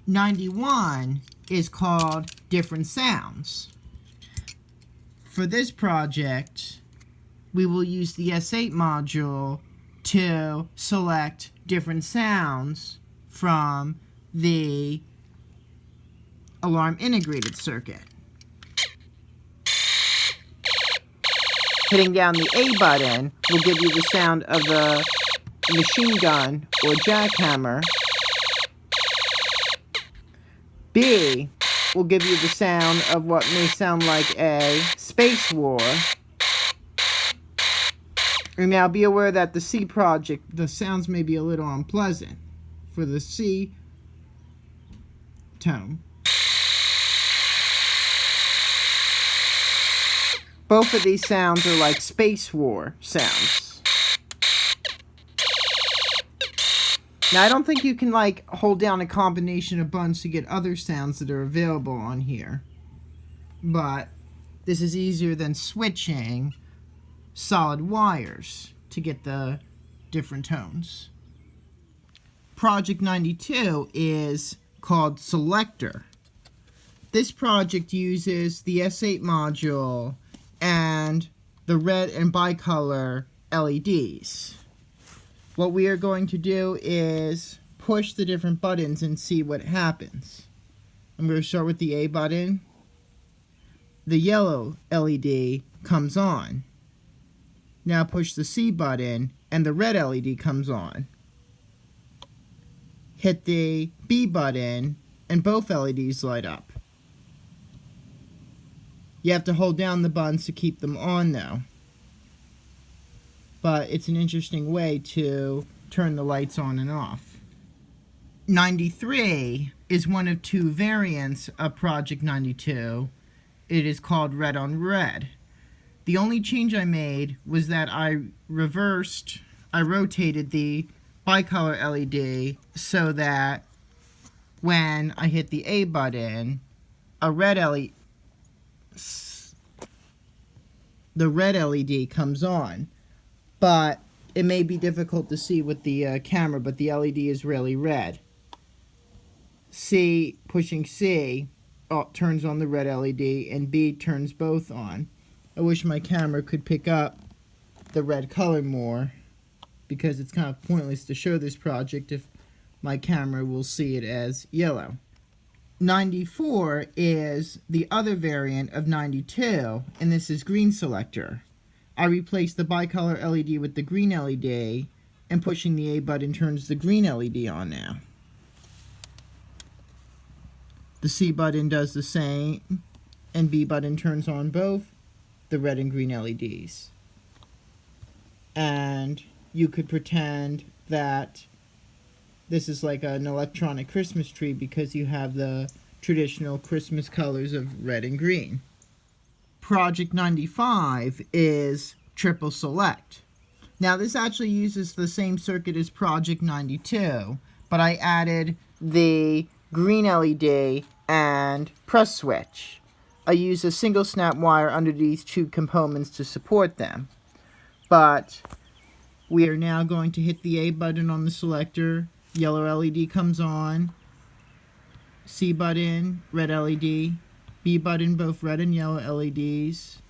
91 is called different sounds. For this project, we will use the S8 module to select different sounds from the alarm integrated circuit. Hitting down the A button will give you the sound of the machine gun or jackhammer. B will give you the sound of what may sound like a space war. And now be aware that the C project, the sounds may be a little unpleasant for the C tone. Both of these sounds are like space war sounds. Now I don't think you can like hold down a combination of buttons to get other sounds that are available on here. But this is easier than switching solid wires to get the different tones. Project 92 is called Selector. This project uses the S8 module and the red and bicolor LEDs. What we are going to do is push the different buttons and see what happens. I'm going to start with the A button. The yellow LED comes on. Now push the C button and the red LED comes on. Hit the B button and both LEDs light up. You have to hold down the buttons to keep them on though. But it's an interesting way to turn the lights on and off. 93 is one of two variants of Project 92. It is called Red on Red. The only change I made was that I rotated the bicolor LED so that when I hit the A button, the red LED comes on. But it may be difficult to see with the camera, but the LED is really red. C, pushing C, turns on the red LED, and B turns both on. I wish my camera could pick up the red color more, because it's kind of pointless to show this project if my camera will see it as yellow. 94 is the other variant of 92, and this is Green Selector. I replaced the bicolor LED with the green LED, and pushing the A button turns the green LED on now. The C button does the same, and B button turns on both the red and green LEDs. And you could pretend that this is like an electronic Christmas tree because you have the traditional Christmas colors of red and green. Project 95 is Triple Select. Now this actually uses the same circuit as Project 92, but I added the green LED and press switch. I use a single snap wire under these two components to support them. But we are now going to hit the A button on the selector. Yellow LED comes on. C button, red LED. B button, both red and yellow LEDs.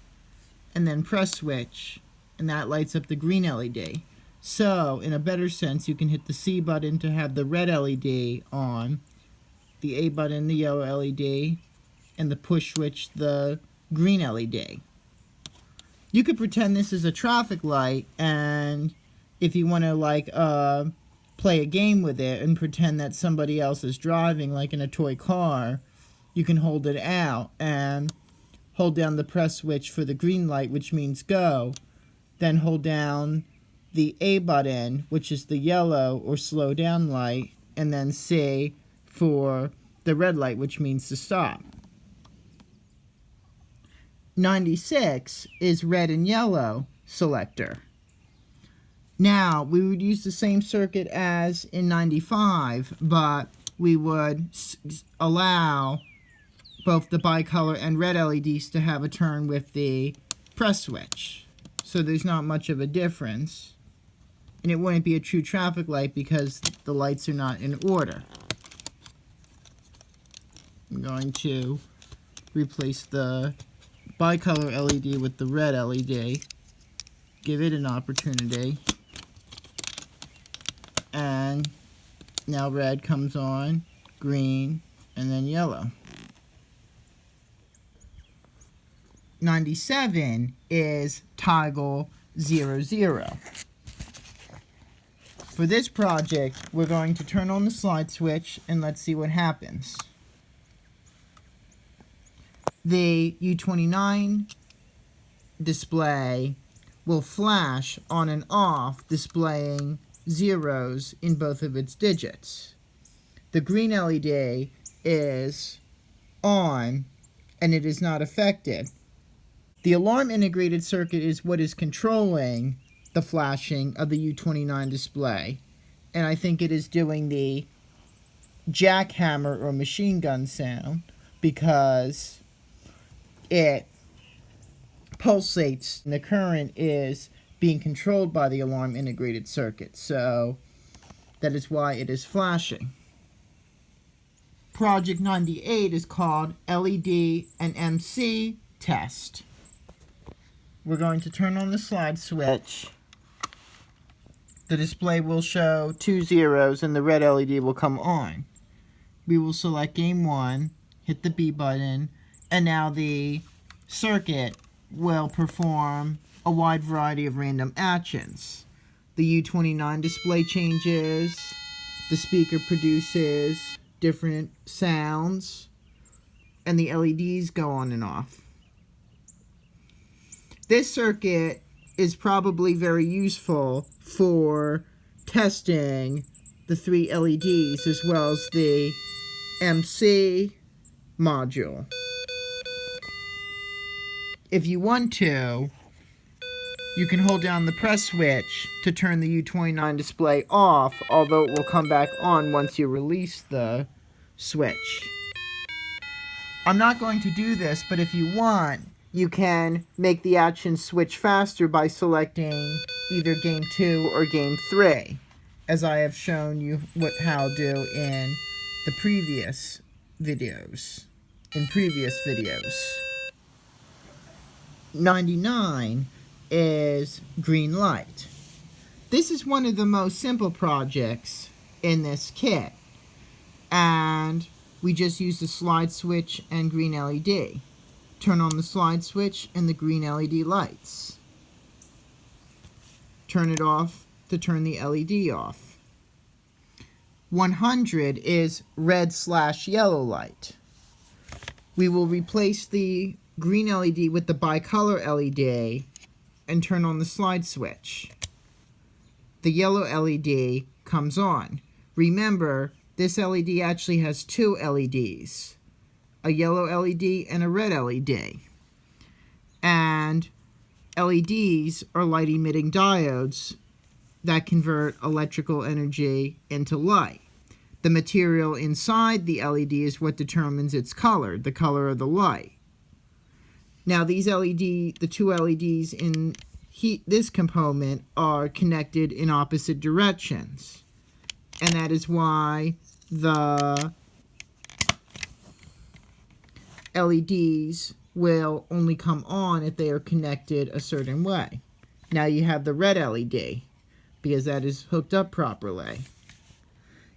And then press switch, and that lights up the green LED. So, in a better sense, you can hit the C button to have the red LED on, the A button, the yellow LED, and the push switch, the green LED. You could pretend this is a traffic light, and if you want to play a game with it and pretend that somebody else is driving, like in a toy car, you can hold it out and hold down the press switch for the green light, which means go, then hold down the A button, which is the yellow or slow down light, and then C for the red light, which means to stop. 96 is red and yellow selector. Now, we would use the same circuit as in 95, but we would allow both the bicolor and red LEDs to have a turn with the press switch. So there's not much of a difference. And it wouldn't be a true traffic light because the lights are not in order. I'm going to replace the bicolor LED with the red LED. Give it an opportunity. And now red comes on, green, and then yellow. 97 is toggle 00. For this project, we're going to turn on the slide switch and let's see what happens. The U29 display will flash on and off, displaying zeros in both of its digits. The green LED is on and it is not affected. The alarm integrated circuit is what is controlling the flashing of the U29 display, and I think it is doing the jackhammer or machine gun sound because it pulsates and the current is being controlled by the alarm integrated circuit, so that is why it is flashing. Project 98 is called LED and MC test. We're going to turn on the slide switch. The display will show 2 zeros and the red LED will come on. We will select game 1, hit the B button, and now the circuit will perform a wide variety of random actions. The U29 display changes, the speaker produces different sounds, and the LEDs go on and off. This circuit is probably very useful for testing the 3 LEDs as well as the MC module. If you want to, you can hold down the press switch to turn the U29 display off, although it will come back on once you release the switch. I'm not going to do this, but if you want, you can make the action switch faster by selecting either game 2 or game 3, as I have shown you how to do in the previous videos. 99 is green light. This is one of the most simple projects in this kit, and we just use the slide switch and green LED. Turn on the slide switch and the green LED lights. Turn it off to turn the LED off. 100 is red/yellow light. We will replace the green LED with the bicolor LED and turn on the slide switch. The yellow LED comes on. Remember, this LED actually has 2 LEDs. A yellow LED and a red LED. And LEDs are light emitting diodes that convert electrical energy into light. The material inside the LED is what determines its color, the color of the light. Now these the 2 LEDs in this component are connected in opposite directions. And that is why the LEDs will only come on if they are connected a certain way. Now you have the red LED because that is hooked up properly.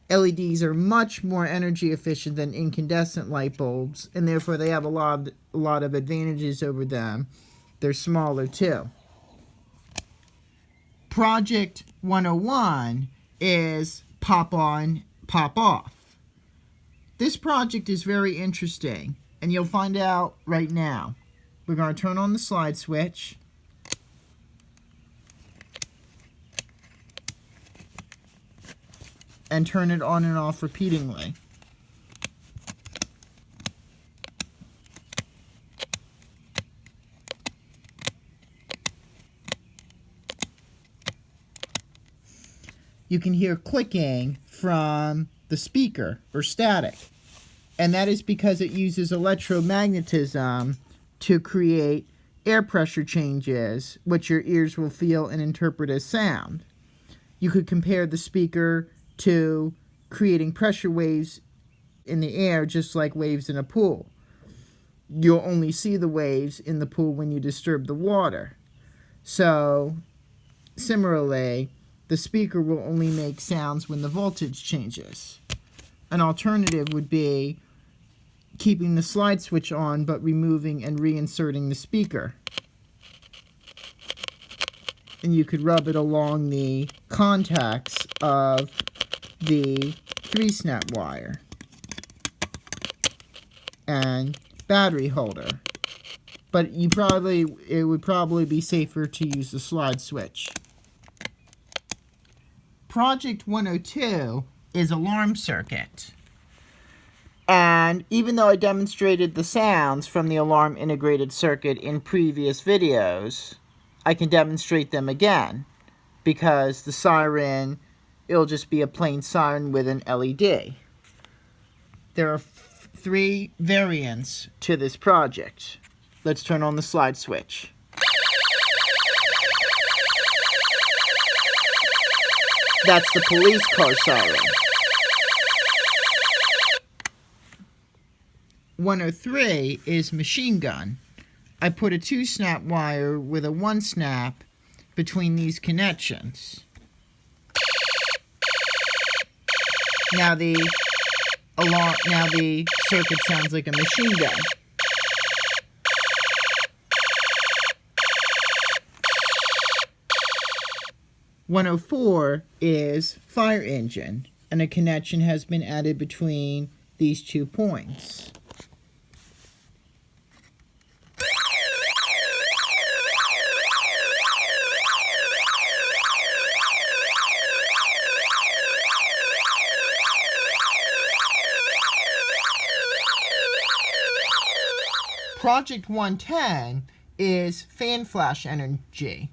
LEDs are much more energy efficient than incandescent light bulbs, and therefore they have a lot of advantages over them. They're smaller too. Project 101 is pop on, pop off. This project is very interesting, and you'll find out right now. We're going to turn on the slide switch. And turn it on and off repeatedly. You can hear clicking from the speaker or static. And that is because it uses electromagnetism to create air pressure changes, which your ears will feel and interpret as sound. You could compare the speaker to creating pressure waves in the air just like waves in a pool. You'll only see the waves in the pool when you disturb the water. So, similarly, the speaker will only make sounds when the voltage changes. An alternative would be keeping the slide switch on but removing and reinserting the speaker. And you could rub it along the contacts of the 3-snap wire and battery holder. But it would probably be safer to use the slide switch. Project 102 is alarm circuit. And even though I demonstrated the sounds from the alarm integrated circuit in previous videos, I can demonstrate them again, because the siren, it'll just be a plain siren with an LED. There are 3 variants to this project. Let's turn on the slide switch. That's the police car siren. 103 is machine gun. I put a 2-snap wire with a 1-snap between these connections. Now the circuit sounds like a machine gun. (104) is fire engine, and a connection has been added between these 2 points. Project 110 is fan flash energy.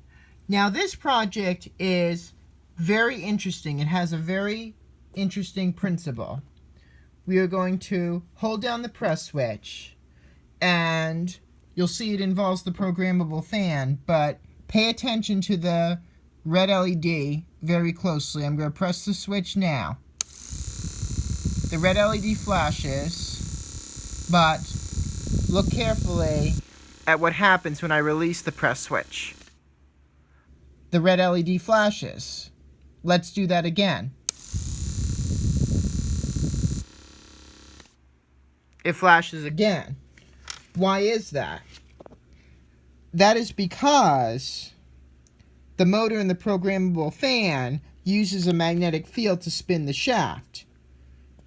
Now this project is very interesting. It has a very interesting principle. We are going to hold down the press switch, and you'll see it involves the programmable fan, but pay attention to the red LED very closely. I'm going to press the switch now. The red LED flashes, but look carefully at what happens when I release the press switch. The red LED flashes. Let's do that again. It flashes again. Why is that? That is because the motor in the programmable fan uses a magnetic field to spin the shaft.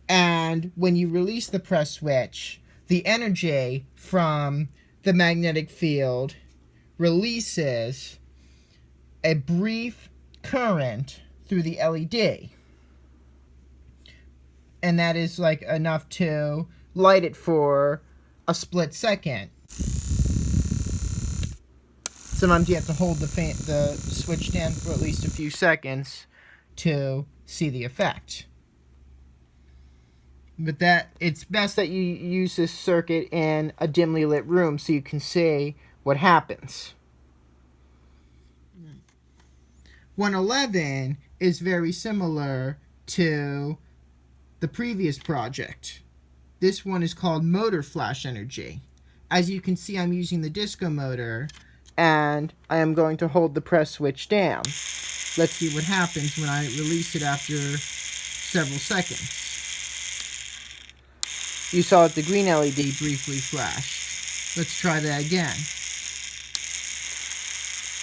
And when you release the press switch, the energy from the magnetic field releases a brief current through the LED. And that is like enough to light it for a split second. Sometimes you have to hold the switch down for at least a few seconds to see the effect. But it's best that you use this circuit in a dimly lit room so you can see what happens. 111 is very similar to the previous project. This one is called motor flash energy. As you can see, I'm using the disco motor, and I am going to hold the press switch down. Let's see what happens when I release it after several seconds. You saw the green LED briefly flash. Let's try that again.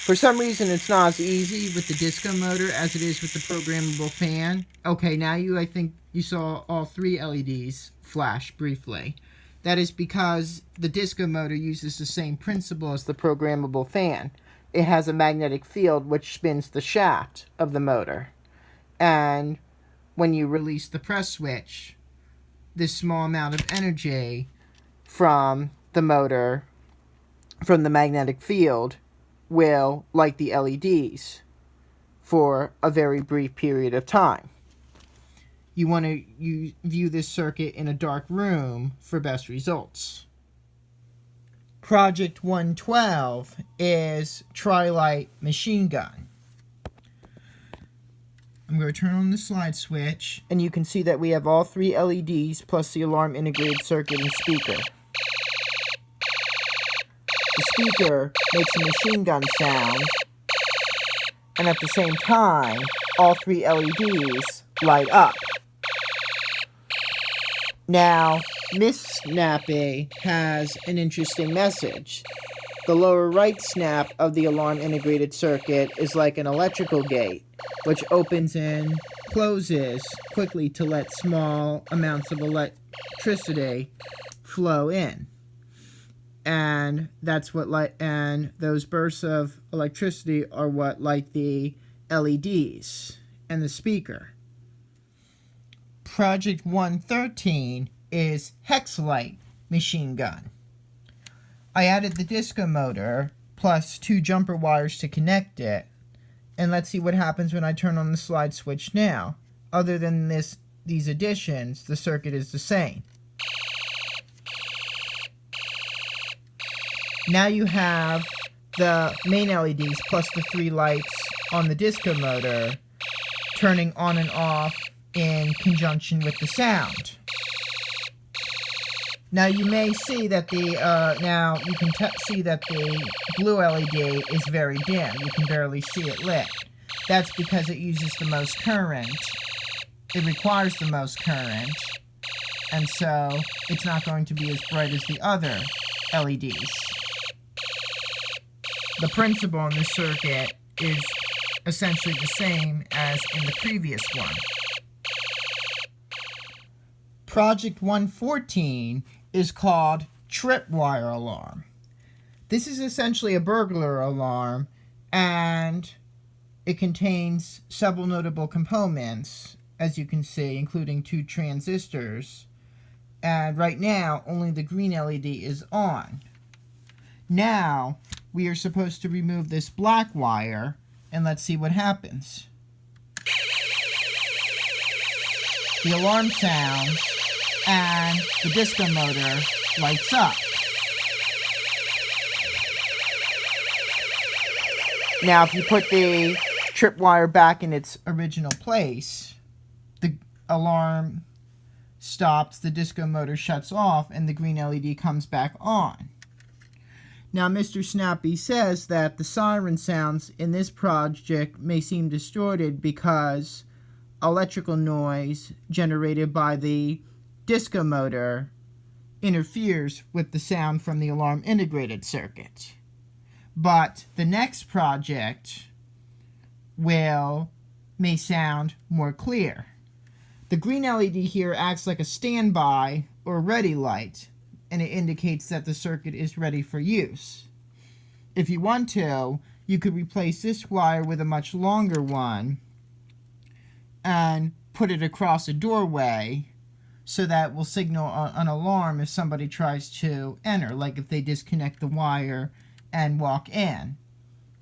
For some reason, it's not as easy with the disco motor as it is with the programmable fan. Okay, now I think you saw all 3 LEDs flash briefly. That is because the disco motor uses the same principle as the programmable fan. It has a magnetic field which spins the shaft of the motor. And when you release the press switch, this small amount of energy from the motor, from the magnetic field, will light the LEDs for a very brief period of time. You want to view this circuit in a dark room for best results. Project 112 is Tri-Light machine gun. I'm going to turn on the slide switch, and you can see that we have all 3 LEDs plus the alarm integrated circuit and speaker. The speaker makes a machine gun sound, and at the same time, all 3 LEDs light up. Now, Miss Snappy has an interesting message. The lower right snap of the alarm integrated circuit is like an electrical gate, which opens and closes quickly to let small amounts of electricity flow in. And that's what and those bursts of electricity are what light the LEDs and the speaker. Project 113 is Hex Light Machine Gun. I added the disco motor plus 2 jumper wires to connect it, and let's see what happens when I turn on the slide switch now. Other than these additions, the circuit is the same. Now you have the main LEDs plus the 3 lights on the disco motor turning on and off in conjunction with the sound. Now you may see that see that the blue LED is very dim. You can barely see it lit. That's because it uses the most current. It requires the most current, and so it's not going to be as bright as the other LEDs. The principle in this circuit is essentially the same as in the previous one. Project 114 is called Tripwire Alarm. This is essentially a burglar alarm, and it contains several notable components, as you can see, including 2 transistors. And right now, only the green LED is on. Now, we are supposed to remove this black wire, and let's see what happens. The alarm sounds, and the disco motor lights up. Now, if you put the tripwire back in its original place, the alarm stops, the disco motor shuts off, and the green LED comes back on. Now, Mr. Snappy says that the siren sounds in this project may seem distorted because electrical noise generated by the disco motor interferes with the sound from the alarm integrated circuit. But the next project may sound more clear. The green LED here acts like a standby or ready light, and it indicates that the circuit is ready for use. If you want to, you could replace this wire with a much longer one and put it across a doorway so that will signal an alarm if somebody tries to enter, like if they disconnect the wire and walk in.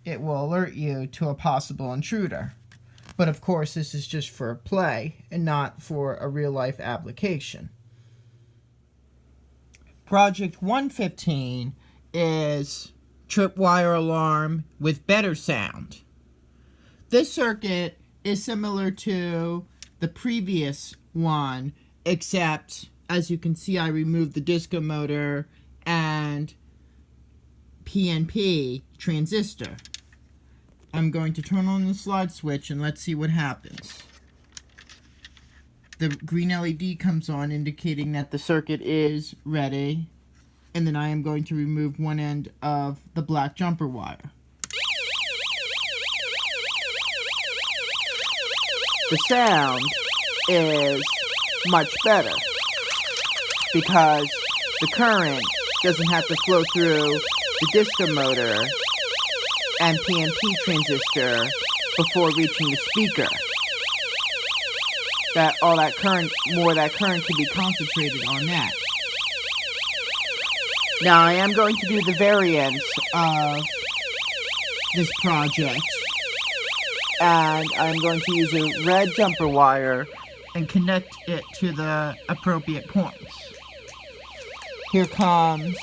It will alert you to a possible intruder. But of course, this is just for play and not for a real-life application. Project 115 is tripwire alarm with better sound. This circuit is similar to the previous one, except, as you can see, I removed the disco motor and PNP transistor. I'm going to turn on the slide switch and let's see what happens. The green LED comes on, indicating that the circuit is ready, and then I am going to remove one end of the black jumper wire. The sound is much better because the current doesn't have to flow through the disco motor and PNP transistor before reaching the speaker. More of that current can be concentrated on that. Now I am going to do the variants of this project, and I'm going to use a red jumper wire and connect it to the appropriate points. Here comes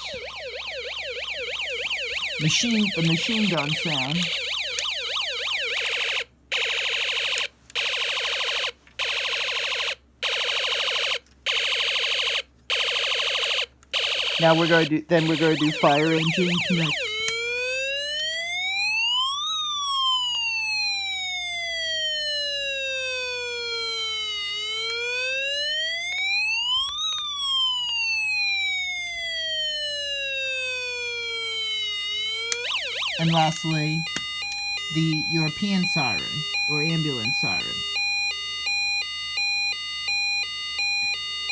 the machine gun sound. Now we're going to do fire engine connect. And lastly, the European siren, or ambulance siren.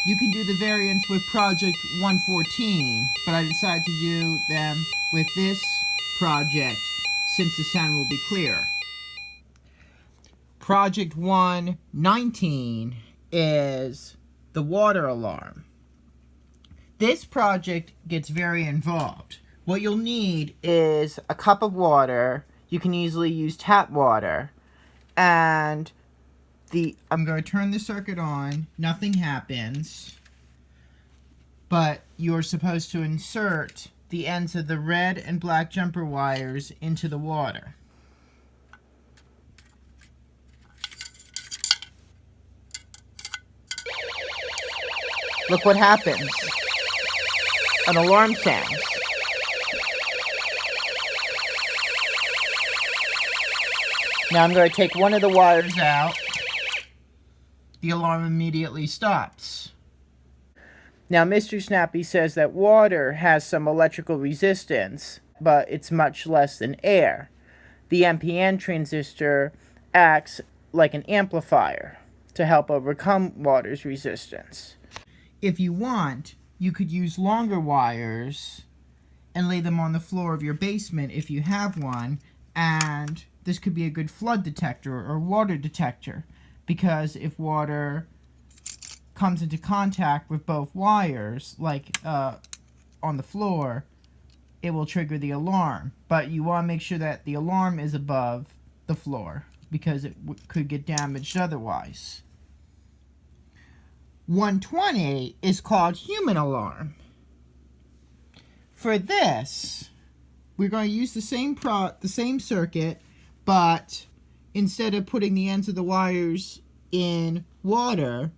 You can do the variants with Project 114, but I decided to do them with this project since the sound will be clear. Project 119 is the water alarm. This project gets very involved. What you'll need is a cup of water. You can easily use tap water. And I'm going to turn the circuit on. Nothing happens. But you're supposed to insert the ends of the red and black jumper wires into the water. Look what happens. An alarm sounds. Now I'm going to take one of the wires out. The alarm immediately stops. Now Mr. Snappy says that water has some electrical resistance, but it's much less than air. The NPN transistor acts like an amplifier to help overcome water's resistance. If you want, you could use longer wires and lay them on the floor of your basement if you have one, and this could be a good flood detector or water detector, because if water comes into contact with both wires, like on the floor, it will trigger the alarm. But you want to make sure that the alarm is above the floor, because it could get damaged otherwise. 120 is called human alarm. For this, we're going to use the same circuit, but instead of putting the ends of the wires in water,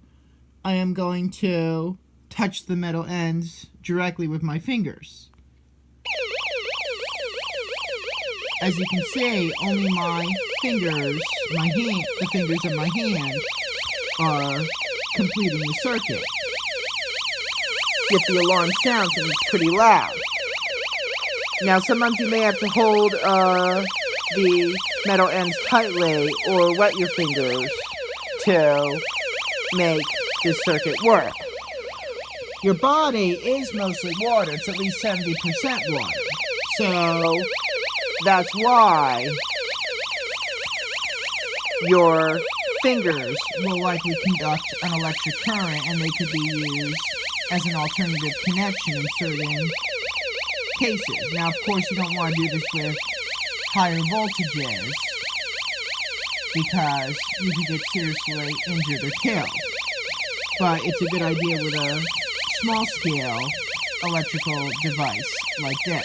I am going to touch the metal ends directly with my fingers. As you can see, only my fingers, the fingers of my hand, are completing the circuit. Yet the alarm sounds and it's pretty loud. Now sometimes you may have to hold the metal ends tightly or wet your fingers to make this circuit work. Your body is mostly water. It's at least 70% water. So that's why your fingers will likely conduct an electric current, and they could be used as an alternative connection in certain cases. Now, of course, you don't want to do this with higher voltages, because you could get seriously injured or killed. But it's a good idea with a small-scale electrical device like this.